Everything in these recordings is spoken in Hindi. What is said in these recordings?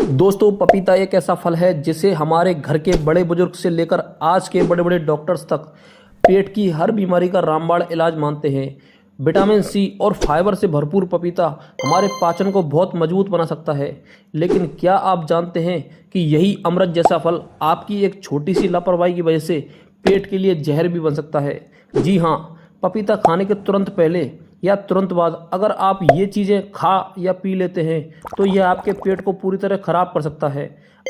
दोस्तों, पपीता एक ऐसा फल है जिसे हमारे घर के बड़े बुजुर्ग से लेकर आज के बड़े बड़े डॉक्टर्स तक पेट की हर बीमारी का रामबाण इलाज मानते हैं। विटामिन सी और फाइबर से भरपूर पपीता हमारे पाचन को बहुत मजबूत बना सकता है। लेकिन क्या आप जानते हैं कि यही अमृत जैसा फल आपकी एक छोटी सी लापरवाही की वजह से पेट के लिए जहर भी बन सकता है। जी हाँ, पपीता खाने के तुरंत पहले या तुरंत बाद अगर आप ये चीज़ें खा या पी लेते हैं तो यह आपके पेट को पूरी तरह ख़राब कर सकता है।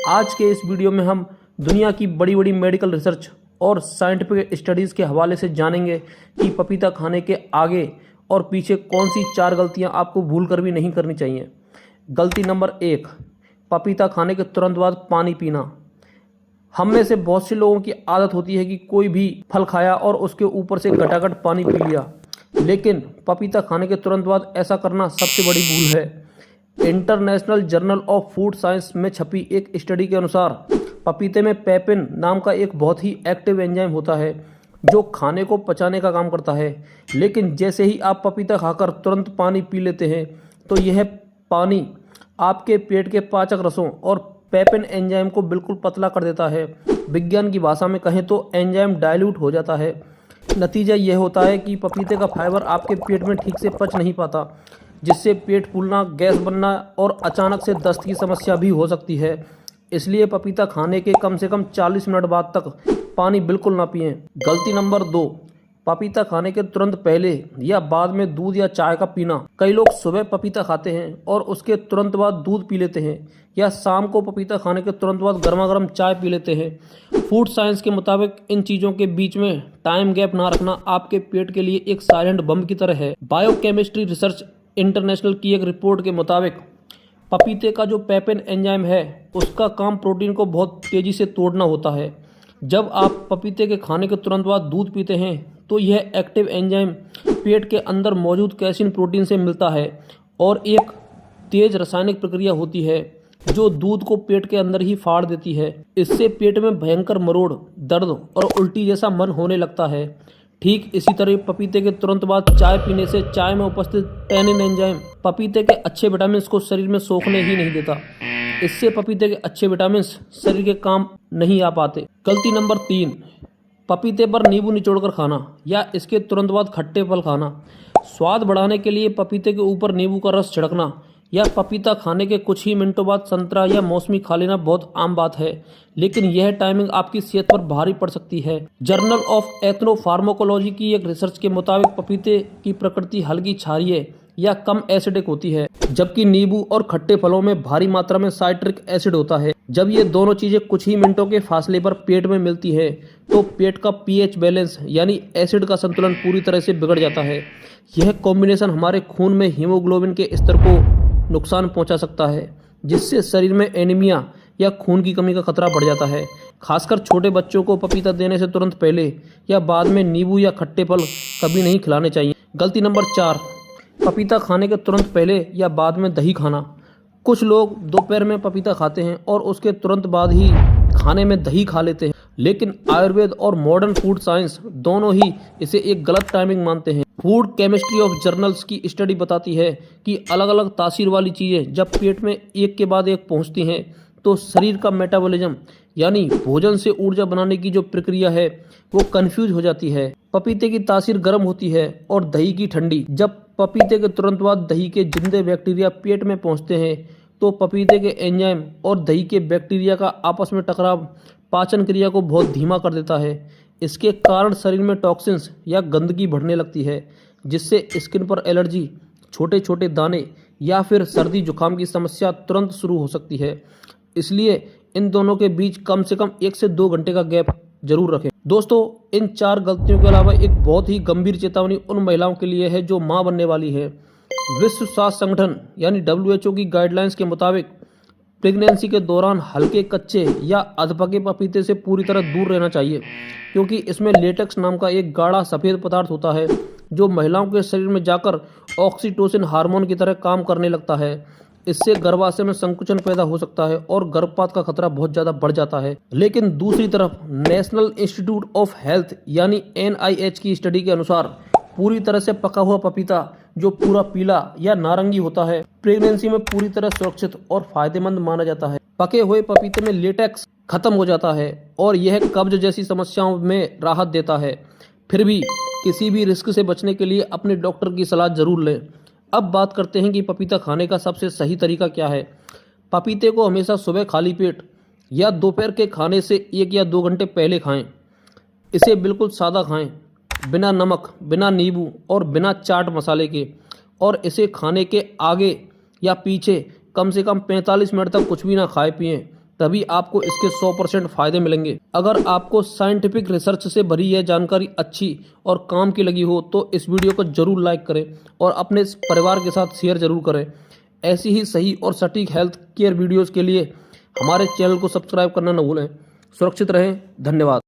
आज के इस वीडियो में हम दुनिया की बड़ी बड़ी मेडिकल रिसर्च और साइंटिफिक स्टडीज़ के हवाले से जानेंगे कि पपीता खाने के आगे और पीछे कौन सी 4 गलतियां आपको भूल कर भी नहीं करनी चाहिए। गलती नंबर 1, पपीता खाने के तुरंत बाद पानी पीना। हम में से बहुत से लोगों की आदत होती है कि कोई भी फल खाया और उसके ऊपर से घटाघट पानी पी लिया, लेकिन पपीता खाने के तुरंत बाद ऐसा करना सबसे बड़ी भूल है। International journal of food science में छपी एक स्टडी के अनुसार पपीते में पेपिन नाम का एक बहुत ही एक्टिव एंजाइम होता है जो खाने को पचाने का काम करता है। लेकिन जैसे ही आप पपीता खाकर तुरंत पानी पी लेते हैं तो यह पानी आपके पेट के पाचक रसों और पेपिन एंजाइम को बिल्कुल पतला कर देता है। विज्ञान की भाषा में कहें तो एंजाइम डाइल्यूट हो जाता है। नतीजा यह होता है कि पपीते का फाइबर आपके पेट में ठीक से पच नहीं पाता, जिससे पेट फूलना, गैस बनना और अचानक से दस्त की समस्या भी हो सकती है। इसलिए पपीता खाने के कम से कम 40 मिनट बाद तक पानी बिल्कुल ना पिएं। गलती नंबर 2, पपीता खाने के तुरंत पहले या बाद में दूध या चाय का पीना। कई लोग सुबह पपीता खाते हैं और उसके तुरंत बाद दूध पी लेते हैं, या शाम को पपीता खाने के तुरंत बाद गर्मा गर्म चाय पी लेते हैं। फूड साइंस के मुताबिक इन चीज़ों के बीच में टाइम गैप ना रखना आपके पेट के लिए एक साइलेंट बम की तरह है। बायोकेमिस्ट्री रिसर्च इंटरनेशनल की एक रिपोर्ट के मुताबिक पपीते का जो पेपिन एंजाइम है उसका काम प्रोटीन को बहुत तेज़ी से तोड़ना होता है। जब आप पपीते के खाने के तुरंत बाद दूध पीते हैं तो यह एक्टिव एंजाइम पेट के अंदर मौजूद कैसीन प्रोटीन से मिलता है और एक तेज रासायनिक प्रक्रिया होती है जो दूध को पेट के अंदर ही फाड़ देती है। इससे पेट में भयंकर मरोड़, दर्द और उल्टी जैसा मन होने लगता है। ठीक इसी तरह पपीते के तुरंत बाद चाय पीने से चाय में उपस्थित टैनिन एंजाइम पपीते के अच्छे विटामिन को शरीर में सोखने ही नहीं देता। इससे पपीते के अच्छे विटामिन शरीर के काम नहीं आ पाते। गलती नंबर 3, पपीते पर नींबू निचोड़कर खाना या इसके तुरंत बाद खट्टे फल खाना। स्वाद बढ़ाने के लिए पपीते के ऊपर नींबू का रस छिड़कना या पपीता खाने के कुछ ही मिनटों बाद संतरा या मौसमी खा लेना बहुत आम बात है, लेकिन यह टाइमिंग आपकी सेहत पर भारी पड़ सकती है। जर्नल ऑफ एथनोफार्माकोलॉजी की एक रिसर्च के मुताबिक पपीते की प्रकृति हल्की क्षारीय या कम एसिडिक होती है, जबकि नींबू और खट्टे फलों में भारी मात्रा में साइट्रिक एसिड होता है। जब ये दोनों चीजें कुछ ही मिनटों के फासले पर पेट में मिलती है तो पेट का पीएच बैलेंस यानी एसिड का संतुलन पूरी तरह से बिगड़ जाता है। यह कॉम्बिनेशन हमारे खून में हीमोग्लोबिन के स्तर को नुकसान पहुंचा सकता है, जिससे शरीर में एनीमिया या खून की कमी का खतरा बढ़ जाता है। खासकर छोटे बच्चों को पपीता देने से तुरंत पहले या बाद में नींबू या खट्टे फल कभी नहीं खिलाने चाहिए। गलती नंबर 4, पपीता खाने के तुरंत पहले या बाद में दही खाना। कुछ लोग दोपहर में पपीता खाते हैं और उसके तुरंत बाद ही खाने में दही खा लेते हैं, लेकिन आयुर्वेद और मॉडर्न फूड साइंस दोनों ही इसे एक गलत टाइमिंग मानते हैं। फूड केमिस्ट्री ऑफ जर्नल्स की स्टडी बताती है कि अलग अलग तासीर वाली चीज़ें जब पेट में एक के बाद एक पहुंचती हैं तो शरीर का मेटाबॉलिज्म यानी भोजन से ऊर्जा बनाने की जो प्रक्रिया है वो कंफ्यूज हो जाती है। पपीते की तासीर गर्म होती है और दही की ठंडी। जब पपीते के तुरंत बाद दही के जिंदे बैक्टीरिया पेट में पहुंचते हैं तो पपीते के एंजाइम और दही के बैक्टीरिया का आपस में टकराव पाचन क्रिया को बहुत धीमा कर देता है। इसके कारण शरीर में टॉक्सिन्स या गंदगी बढ़ने लगती है, जिससे स्किन पर एलर्जी, छोटे छोटे दाने या फिर सर्दी जुकाम की समस्या तुरंत शुरू हो सकती है। इसलिए इन दोनों के बीच कम से कम 1 से 2 घंटे का गैप जरूर रखें। दोस्तों, इन 4 गलतियों के अलावा एक बहुत ही गंभीर चेतावनी उन महिलाओं के लिए है जो मां बनने वाली है। विश्व स्वास्थ्य संगठन यानी WHO की गाइडलाइंस के मुताबिक प्रेगनेंसी के दौरान हल्के कच्चे या अधपके पपीते से पूरी तरह दूर रहना चाहिए, क्योंकि इसमें लेटेक्स नाम का एक गाढ़ा सफ़ेद पदार्थ होता है जो महिलाओं के शरीर में जाकर ऑक्सीटोसिन हार्मोन की तरह काम करने लगता है। इससे गर्भाशय में संकुचन पैदा हो सकता है और गर्भपात का खतरा बहुत ज़्यादा बढ़ जाता है। लेकिन दूसरी तरफ नेशनल इंस्टीट्यूट ऑफ हेल्थ यानी NIH की स्टडी के अनुसार पूरी तरह से पका हुआ पपीता जो पूरा पीला या नारंगी होता है, प्रेगनेंसी में पूरी तरह सुरक्षित और फायदेमंद माना जाता है। पके हुए पपीते में लेटेक्स खत्म हो जाता है और यह कब्ज जैसी समस्याओं में राहत देता है। फिर भी किसी भी रिस्क से बचने के लिए अपने डॉक्टर की सलाह जरूर लें। अब बात करते हैं कि पपीता खाने का सबसे सही तरीका क्या है। पपीते को हमेशा सुबह खाली पेट या दोपहर के खाने से 1 या 2 घंटे पहले खाएं। इसे बिल्कुल सादा खाएं, बिना नमक, बिना नींबू और बिना चाट मसाले के। और इसे खाने के आगे या पीछे कम से कम 45 मिनट तक कुछ भी ना खाए पिएं, तभी आपको इसके 100% फायदे मिलेंगे। अगर आपको साइंटिफिक रिसर्च से भरी यह जानकारी अच्छी और काम की लगी हो तो इस वीडियो को जरूर लाइक करें और अपने परिवार के साथ शेयर जरूर करें। ऐसी ही सही और सटीक हेल्थ केयर वीडियोज़ के लिए हमारे चैनल को सब्सक्राइब करना न भूलें। सुरक्षित रहें। धन्यवाद।